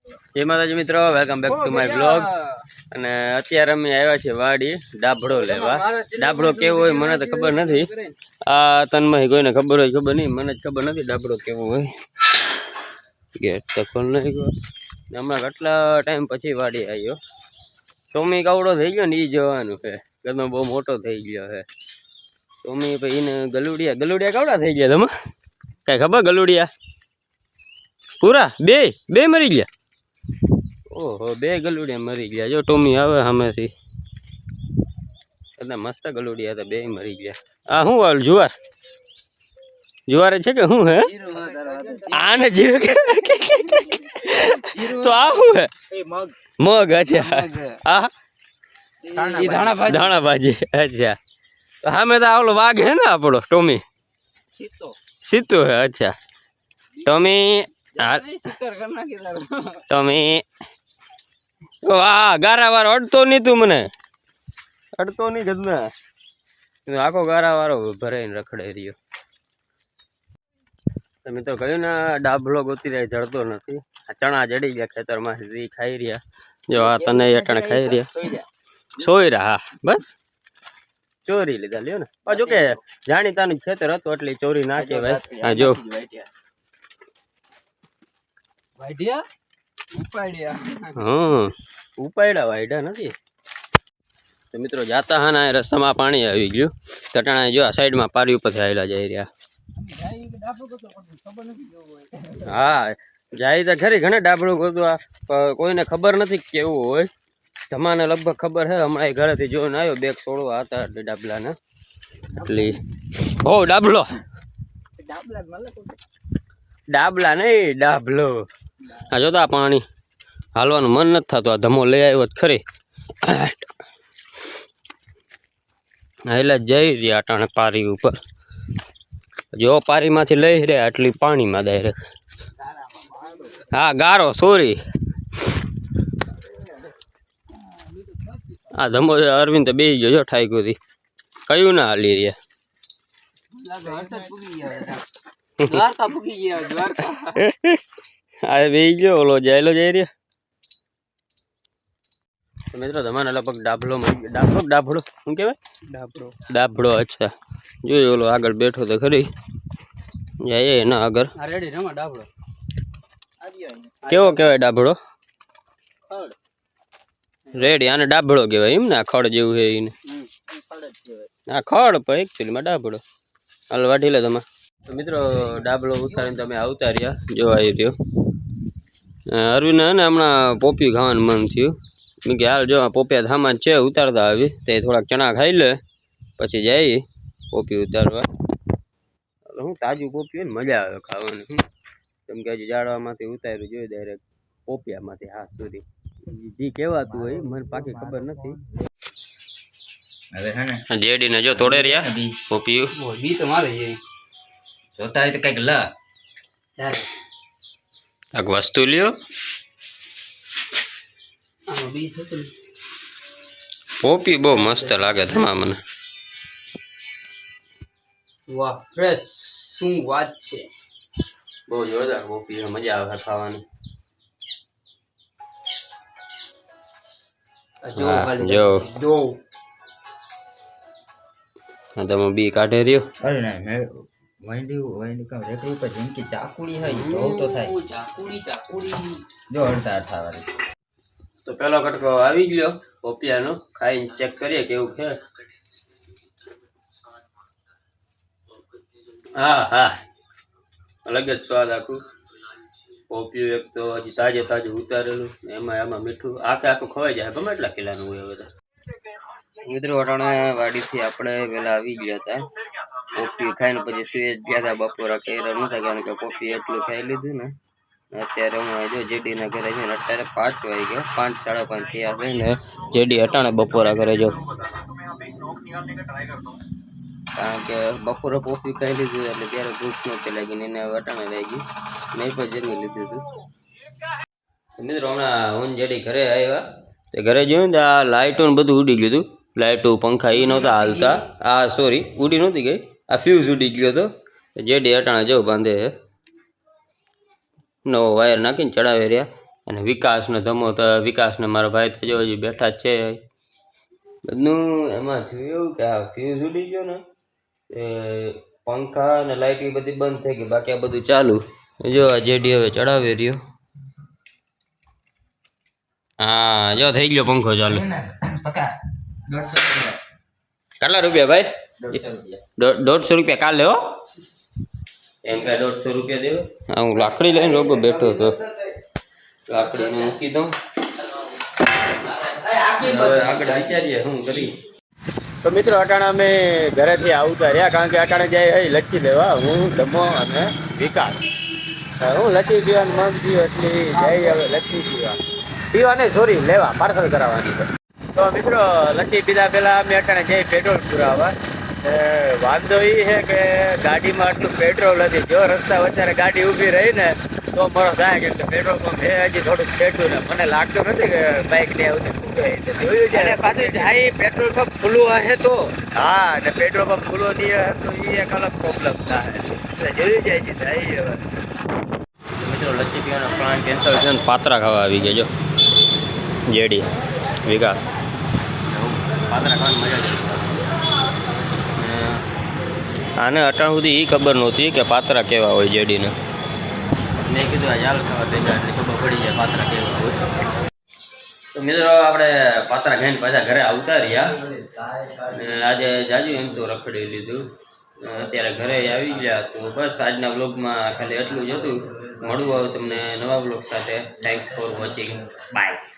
જય માતાજી મિત્રો, welcome back to my blog. અને અત્યારે અમે આવ્યા છે વાડી ડાભડો લેવા। ડાભડો કેવો હોય મને તો ખબર નથી, આ તનમાં કોઈને ખબર હોય ખબર નહીં, મને જ ખબર નથી ડાભડો કેવો હોય। ગેટ તો ખોલ નહીં ગયો, હમણાં કેટલા ટાઈમ પછી વાડી આવ્યો। ટોમી કાવડો થઈ ગયો ને એ જવાનું છે, ગમે બહુ મોટો થઈ ગયો છે ટોમી। પછી એને ગલુડિયા કાવડા થઈ ગયા તમે કઈ ખબર? ગલુડિયા પૂરા બે મરી ગયા। ઓહો, બે ગલુડિયા મરી ગયા। જો ટોમી આવે સામેથી, મસ્ત ગલુડિયા હતા, બે મરી ગયા। આ શું હાલ જુવાર છે કે શું હે? આને જીરું તો આ શું હે? મગ। અચ્છા, આ ધાણા ભાજી। અચ્છા, સામે તો આવલો વાઘ હે ને આપણો ટોમી, સીતો હે। અચ્છા ટોમી, ટોમી વાહ, ગારા વાળો અડતો નહીં, તું મને અડતો નહીં ગદના, આખો ગારા વાળો ભરાઈને રખડાઈ રહ્યો। મિત્રો કહ્યું ને ડાભલો ગોતી રહ્યા, જડતો નથી। આ ચણા જડી ગયા ખેતરમાંથી, ખાઈ રહ્યા। જો આ તને અટાણે ખાઈ રહ્યા, સોઈ રહ્યા। હા બસ ચોરી લીધા, લ્યો ને। જો કે જાણીતાનું ખેતર હતું એટલે ચોરી ના કહેવાય। હા જો ઉપાડ્યા વાયડા નથી તો મિત્રો જાતા હા ના રસ્તામાં પાણી આવી ગયું, તટાણા જો આ સાઈડમાં પારી ઉપરથી આવેલા જઈ રહ્યા। હા જાય તો ખરી, ઘણા ડાભડું ગોતવા, કોઈને ખબર નથી કેવું હોય। જમાને લગભગ ખબર છે, હમણાં ઘરેથી જોઈને આવ્યો, બેગ છોડવા હતા ડાબલાને એટલે ઓ ડાબલો, ડાબલા નહીં ડાભલો। હા જોતો આ પાણી હાલવાનું મન નથી થતું, આ ધમો લઈ આવ્યો ખરી, એટલે જઈ રહ્યા અટાણે પારી ઉપર। જો પારીમાંથી લઈ રહ્યા એટલી પાણીમાં ડાયરેક્ટ। હા ગારો સોરી, આ ધમો અરવિંદ બે ગયો જો ઠાઈકોથી, કયું ના હાલી રહ્યા। આ બે ગયો ઓલો જાયલો જઈ રહ્યા। મિત્રો તમારે લગભગ ડાભડો શું કહેવાય? ડાભડો। અચ્છા જોયું ઓલો આગળ બેઠો તો ખરી, જાય એના આગળ કેવો કહેવાય ડાભડો? રેડી, આને ડાભડો કહેવાય એમ ને? આ ખડ જેવું છે એને, આ ખડ પણ એકચુઅલીમાં ડાભડો। હાલ વાઢી લે તમે। મિત્રો ડાભડો ઉતારીને તમે આવતા રહ્યા, જો આવી રહ્યો અરવિંદ ને હમણાં પોપિયું ખાવાનું મન થયું, મેં કે હાલ જો પોપિયા ધામાં છે ઉતારતા આવી, તે થોડાક ચણા ખાઈ લે પછી જઈએ પોપિયું ઉતારવા। હું તાજું પોપિયું ને મજા આવે ખાવાની, કેમ કે હજી જાડવામાંથી ઉતાર્યું જોયું ડાયરેક્ટ પોપિયામાંથી હાથ સુધી, જી કહેવાતું હોય મને પાકી ખબર નથી। જેડી ને જો તોડે રહ્યા પોપિયું, બી તો મારે જોતા હોય તો કઈક લ એક વસ્તુ લ્યો, પોપી બહુ મસ્ત લાગે તમા મને। વાહ ફ્રેશ, શું વાત છે, બહુ જોરદાર પોપી, મજા આવે ખાવાની। જો તમે બી કાઢે રહ્યો, અરે ના મેં વાંડી કામ રેકડી ઉપર જિંદગી ચાકુડી હોય તો થાય, ચાકુડી જો અડધા વાળી। તો પેલો કટકો આવી ગયો પોપિયાનો, ખાઈને ચેક કરીએ કેવું છે। હા હા અલગ જ સ્વાદ, આખું પોપિયું એક તો હજી તાજે ઉતારેલું, એમાં મીઠું આખું ખવાઈ જાય, ગમે એટલા કિલાનું હોય। હવે મિત્રો અટાણે વાડીથી આપણે પેલા આવી ગયા હતા, પોપી ખાઈને પછી સુઈ ગયા હતા, બપોરા કર્યા નતા કારણ કે પોપી એટલું ખાઈ લીધું ને। અત્યારે હું જો જેડી ના ઘરે છે ને, અત્યારે 5 વાગ્યા, 5 સાડા 5 થયા છે ને, જેડી અટાણે બપોરા ઘરે જો, કારણ કે બપોરે પોપી ખાઈ લીધું એટલે ત્યારે ભૂખ નહોતી લાગી, એને અટાણે લાગી, મેં પણ જમી લીધું હતું। મિત્રો હમણાં હું જેડી ઘરે આવ્યા, તે ઘરે જોયું ને આ લાઇટો ને બધું ઉડી ગયું હતું, લાઇટો પંખા એ નહોતા હાલતા, આ સોરી ઉડી નહોતી ગઈ, આ ફ્યુઝ ઉડી ગયો હતો। જેડી અટાણા જો બાંધે છે, નવો વાયર નાખીને ચડાવી રહ્યા, અને વિકાસને ધમો તો વિકાસને મારો ભાઈ તો જો હજી બેઠા જ છે બધું એમાં થયું એવું કે આ ફ્યુઝ ઉડી ગયો ને એ પંખા અને લાઇટ એ બધી બંધ થઈ ગઈ બાકી આ બધું ચાલુ જો આ જેડી હવે ચડાવી રહ્યો હા જો થઈ ગયો પંખો ચાલુ કેટલા રૂપિયા ભાઈ 150 રૂપિયા કાલે હો એમ કે 150 રૂપિયા દેવો હા હું લાકડી લઈને રોગો બેઠો હતો લાકડીને મૂકી દઉં આગળ વિચારીએ શું કરી તો મિત્રો અટાણા અમે ઘરેથી આવતા રહ્યા કારણ કે અટાણે જાય લખી દેવા હું ધમો અને વિકાસ હું લખી પીવાનું મન થયું એટલે જાય હવે લખી પીવા નહીં સોરી લેવા પાર્સલ કરાવવાની છે તો મિત્રો લખી પીધા પહેલાં અમે અટાણે જઈ પેટ્રોલ પુરાવા વાંધો એ છે કે ગાડીમાં આટલું પેટ્રોલ નથી જો રસ્તા વચ્ચે ગાડી ઊભી રહી ને તો મારો થાય કે પેટ્રોલ પંપ એ હજી થોડુંક છેટું ને મને લાગતું નથી કે બાઇક ને આવું જોયું છે પાછું જાય પેટ્રોલ પંપ ખુલ્લું હશે તો હા ને પેટ્રોલ પંપ ખુલ્લો નહીં તો એ એક અલગ પ્રોબ્લેમ થાય જોયું જાય છે થાય હવે મિત્રો લચ્છી પીવાનો પ્લાન કેન્સલ છે ને પાત્રા ખાવા આવી ગયા જો જેડી વિકાસ પાત્રા ખાવાની મજા છે આને અટાણ સુધી એ ખબર નહોતી કે પાત્રા કેવા હોય જેડીને મેં કીધું આ ચાલ ખાવા ભેગા એટલે ખબર પડી જાય પાત્રા કેવા હોય તો મિત્રો આપણે પાત્રા ખાઈને પાછા ઘરે આવતા રહ્યા અને આજે જાજુ એમ તો રખડી લીધું અત્યારે ઘરે આવી ગયા તો બસ આજના વ્લોગમાં ખાલી એટલું જ હતું મળવું આવે તમને નવા વ્લોગ સાથે થેન્ક્સ ફોર વોચિંગ બાય